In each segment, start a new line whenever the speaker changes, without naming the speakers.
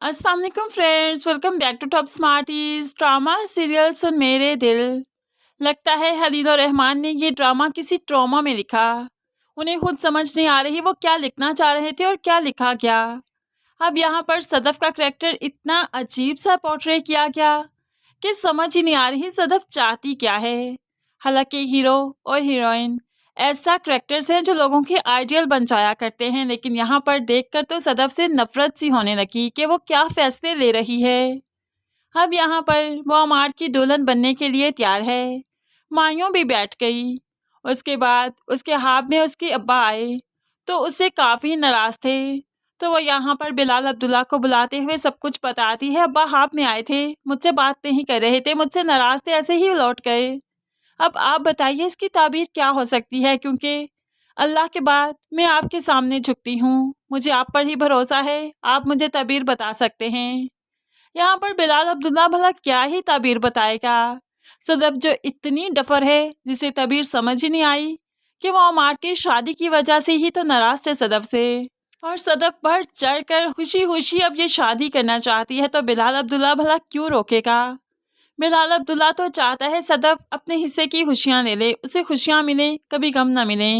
अस्सलाम वालेकुम friends, welcome back to top smarties. Drama serial Sun Mere Dil. लगता है खलील और रहमान ने ये ड्रामा किसी ट्रॉमा में लिखा। उन्हें खुद समझ नहीं आ रही वो क्या लिखना चाह रहे थे और क्या लिखा गया। अब यहाँ पर सदफ का करैक्टर इतना अजीब सा पोर्ट्रे किया गया कि समझ ही नहीं आ रही सदफ चाहती क्या है। हालांकि हीरो और हीरोइन ऐसा करैक्टर्स हैं जो लोगों के आइडियल बन जाया करते हैं, लेकिन यहाँ पर देखकर तो सदफ से नफरत सी होने लगी कि वो क्या फैसले ले रही है। अब यहाँ पर वो अमार की दुल्हन बनने के लिए तैयार है। मायूं भी बैठ गई। उसके बाद उसके हाथ में उसके अब्बा आए तो उससे काफ़ी नाराज़ थे। तो वो यहाँ पर बिलाल अब्दुल्ला को बुलाते हुए सब कुछ बताती है। अब्बा हाथ में आए थे, मुझसे बात नहीं कर रहे थे, मुझसे नाराज़ थे, ऐसे ही लौट गए। अब आप बताइए इसकी ताबीर क्या हो सकती है, क्योंकि अल्लाह के बाद मैं आपके सामने झुकती हूँ, मुझे आप पर ही भरोसा है, आप मुझे ताबीर बता सकते हैं। यहाँ पर बिलाल अब्दुल्ला भला क्या ही ताबीर बताएगा। सदफ जो इतनी डफर है जिसे ताबीर समझ ही नहीं आई कि वो अमार की शादी की वजह से ही तो नाराज़ थे सदफ से, और सदफ बढ़ चढ़ कर खुशी खुशी अब ये शादी करना चाहती है, तो बिलाल अब्दुल्ला भला क्यों रोकेगा। बिलाल अब्दुल्ला तो चाहता है सदफ अपने हिस्से की खुशियाँ ले ले, उसे खुशियाँ मिले, कभी गम ना मिले।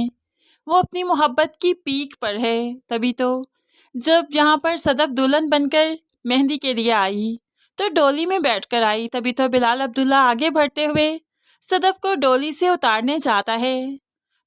वो अपनी मोहब्बत की पीक पर है। तभी तो जब यहाँ पर सदफ दुल्हन बनकर मेहंदी के लिए आई तो डोली में बैठकर आई। तभी तो बिलाल अब्दुल्ला आगे बढ़ते हुए सदफ को डोली से उतारने चाहता है।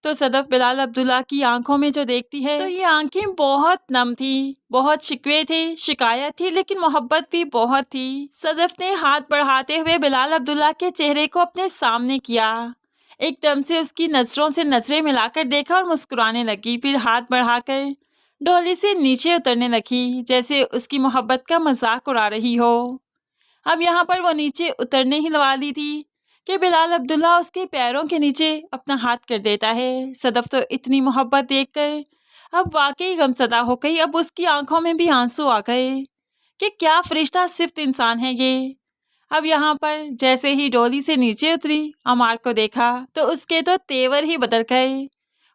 तो सदफ बिलाल अब्दुल्ला की आंखों में जो देखती है तो ये आंखें बहुत नम थी, बहुत शिकवे थे, शिकायत थी, लेकिन मोहब्बत भी बहुत थी। सदफ ने हाथ बढ़ाते हुए बिलाल अब्दुल्ला के चेहरे को अपने सामने किया, एकदम से उसकी नजरों से नजरें मिलाकर देखा और मुस्कुराने लगी। फिर हाथ बढ़ाकर डोली से नीचे उतरने लगी, जैसे उसकी मोहब्बत का मजाक उड़ा रही हो। अब यहाँ पर वो नीचे उतरने ही वाली थी कि बिलाल अब्दुल्ला उसके पैरों के नीचे अपना हाथ कर देता है। सदफ तो इतनी मोहब्बत देखकर अब वाकई गमज़दा हो गई। अब उसकी आंखों में भी आंसू आ गए कि क्या फरिश्ता सिर्फ इंसान है ये। अब यहाँ पर जैसे ही डोली से नीचे उतरी, अमार को देखा तो उसके तो तेवर ही बदल गए।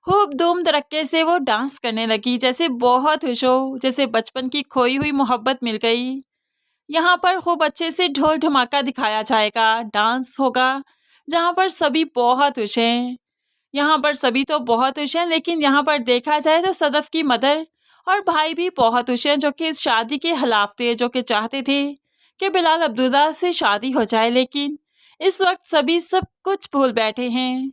खूब धूम धड़क्के से वो डांस करने लगी, जैसे बहुत खुश हो, जैसे बचपन की खोई हुई मोहब्बत मिल गई। यहाँ पर खूब अच्छे से ढोल धमाका दिखाया जाएगा, डांस होगा जहाँ पर सभी बहुत खुश हैं। यहाँ पर सभी तो बहुत खुश हैं, लेकिन यहाँ पर देखा जाए तो सदफ की मदर और भाई भी बहुत खुश हैं, जो कि इस शादी के खिलाफ थे, जो कि चाहते थे कि बिलाल अब्दुल्ला से शादी हो जाए। लेकिन इस वक्त सभी सब कुछ भूल बैठे हैं,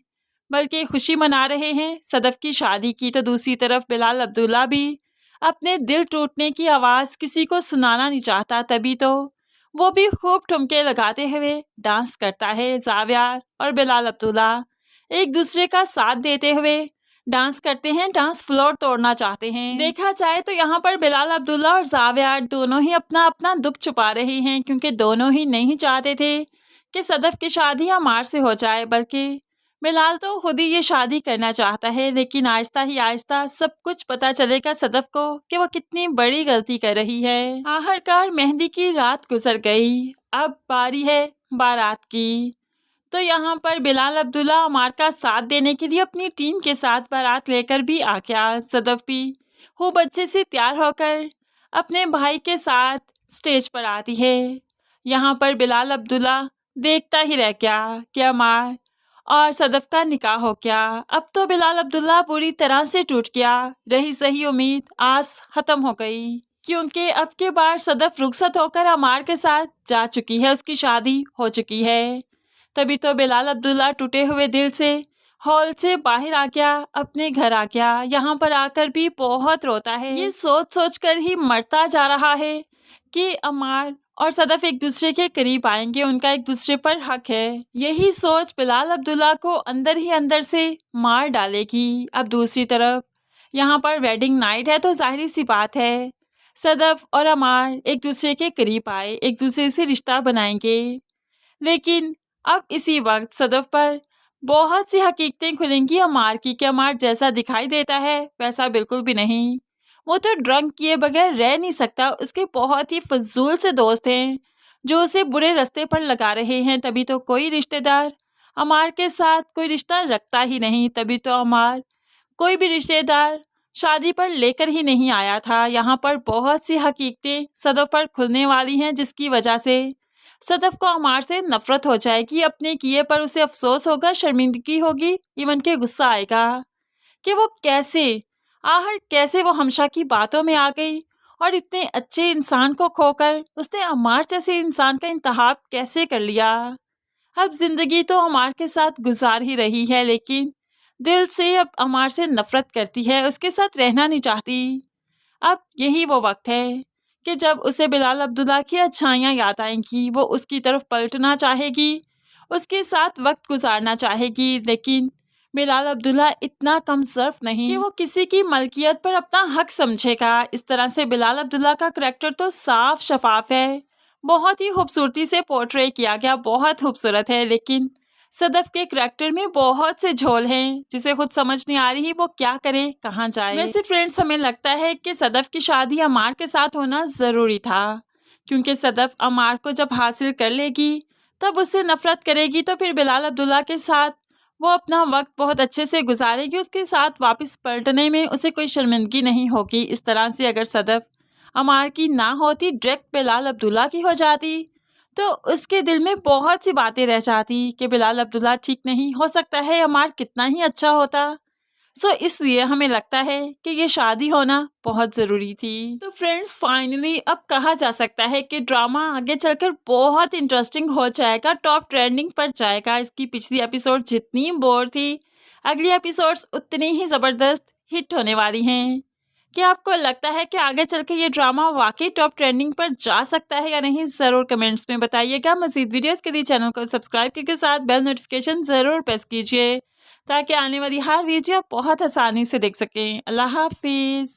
बल्कि खुशी मना रहे हैं सदफ की शादी की। तो दूसरी तरफ बिलाल अब्दुल्ला भी अपने दिल टूटने की आवाज़ किसी को सुनाना नहीं चाहता। तभी तो वो भी खूब ठुमके लगाते हुए डांस करता है। जावियार और बिलाल अब्दुल्ला एक दूसरे का साथ देते हुए डांस करते हैं, डांस फ्लोर तोड़ना चाहते हैं। देखा जाए तो यहाँ पर बिलाल अब्दुल्ला और जावियार दोनों ही अपना अपना दुख छुपा रहे हैं, क्योंकि दोनों ही नहीं चाहते थे कि सदफ की शादी अमार से हो जाए, बल्कि बिलाल तो खुद ही ये शादी करना चाहता है। लेकिन आहिस्ता ही आहिस्ता सब कुछ पता चलेगा सदफ को कि वो कितनी बड़ी गलती कर रही है। आखिरकार मेहंदी की रात गुजर गई, अब बारी है बारात की। तो यहाँ पर बिलाल अब्दुल्ला अमार का साथ देने के लिए अपनी टीम के साथ बारात लेकर भी आ गया। सदफ भी खूब अच्छे से तैयार होकर अपने भाई के साथ स्टेज पर आती है। यहाँ पर बिलाल अब्दुल्ला देखता ही रह गया कि अमार और सदफ का निकाह हो गया। अब तो बिलाल अब्दुल्ला पूरी तरह से टूट गया। रही सही उम्मीद आस खत्म हो गई, क्योंकि अब के बार सदफ रुखसत होकर अमार के साथ जा चुकी है, उसकी शादी हो चुकी है। तभी तो बिलाल अब्दुल्ला टूटे हुए दिल से हॉल से बाहर आ गया, अपने घर आ गया। यहाँ पर आकर भी बहुत रोता है। ये सोच सोच कर ही मरता जा रहा है कि अमार और सदफ एक दूसरे के करीब आएंगे, उनका एक दूसरे पर हक है। यही सोच बिलाल अब्दुल्ला को अंदर ही अंदर से मार डालेगी। अब दूसरी तरफ यहाँ पर वेडिंग नाइट है, तो जाहिर सी बात है सदफ और अमार एक दूसरे के करीब आए, एक दूसरे से रिश्ता बनाएंगे। लेकिन अब इसी वक्त सदफ पर बहुत सी हकीकतें खुलेंगी अमार की, कि अमार जैसा दिखाई देता है वैसा बिल्कुल भी नहीं। वो तो ड्रंक किए बगैर रह नहीं सकता। उसके बहुत ही फजूल से दोस्त हैं जो उसे बुरे रास्ते पर लगा रहे हैं। तभी तो कोई रिश्तेदार अमार के साथ कोई रिश्ता रखता ही नहीं। तभी तो अमार कोई भी रिश्तेदार शादी पर लेकर ही नहीं आया था। यहाँ पर बहुत सी हकीकतें सदफ पर खुलने वाली हैं, जिसकी वजह से सदफ को अमार से नफरत हो जाएगी। अपने किए पर उसे अफसोस होगा, शर्मिंदगी होगी, इवन के गुस्सा आएगा कि वो कैसे वो हमशा की बातों में आ गई और इतने अच्छे इंसान को खोकर उसने अमार जैसे इंसान का इंतखाब कैसे कर लिया। अब जिंदगी तो अमार के साथ गुजार ही रही है, लेकिन दिल से अब अमार से नफरत करती है, उसके साथ रहना नहीं चाहती। अब यही वो वक्त है कि जब उसे बिलाल अब्दुल्ला की अच्छाइयाँ याद आएंगी, वो उसकी तरफ पलटना चाहेगी, उसके साथ वक्त गुजारना चाहेगी, लेकिन बिलाल अब्दुल्ला इतना कम सर्फ नहीं कि वो किसी की मलकियत पर अपना हक समझेगा। इस तरह से बिलाल अब्दुल्ला का करैक्टर तो साफ शफाफ है, बहुत ही खूबसूरती से पोर्ट्रे किया गया, बहुत खूबसूरत है, लेकिन सदफ के करैक्टर में बहुत से झोल हैं, जिसे खुद समझ नहीं आ रही वो क्या करे, कहाँ जाए। वैसे फ्रेंड्स, हमें लगता है कि सदफ की शादी अमार के साथ होना ज़रूरी था, क्योंकि सदफ अमार को जब हासिल कर लेगी तब उससे नफरत करेगी, तो फिर बिलाल अब्दुल्ला के साथ वो अपना वक्त बहुत अच्छे से गुजारेगी, उसके साथ वापस पलटने में उसे कोई शर्मिंदगी नहीं होगी। इस तरह से अगर सदफ अमार की ना होती, डायरेक्ट बिलाल अब्दुल्ला की हो जाती, तो उसके दिल में बहुत सी बातें रह जाती कि बिलाल अब्दुल्ला ठीक नहीं, हो सकता है अमार कितना ही अच्छा होता। इसलिए हमें लगता है कि ये शादी होना बहुत ज़रूरी थी। तो फ्रेंड्स, फाइनली अब कहा जा सकता है कि ड्रामा आगे चलकर बहुत इंटरेस्टिंग हो जाएगा, टॉप ट्रेंडिंग पर जाएगा। इसकी पिछली एपिसोड जितनी बोर थी, अगली एपिसोड्स उतनी ही ज़बरदस्त हिट होने वाली हैं। क्या आपको लगता है कि आगे चल के ये ड्रामा वाकई टॉप ट्रेंडिंग पर जा सकता है या नहीं? ज़रूर कमेंट्स में बताइएगा। मज़ीद वीडियोस के लिए चैनल को सब्सक्राइब के साथ बेल नोटिफिकेशन ज़रूर प्रेस कीजिए, ताकि आने वाली हर वीडियो बहुत आसानी से देख सकें। अल्लाह हाफिज़।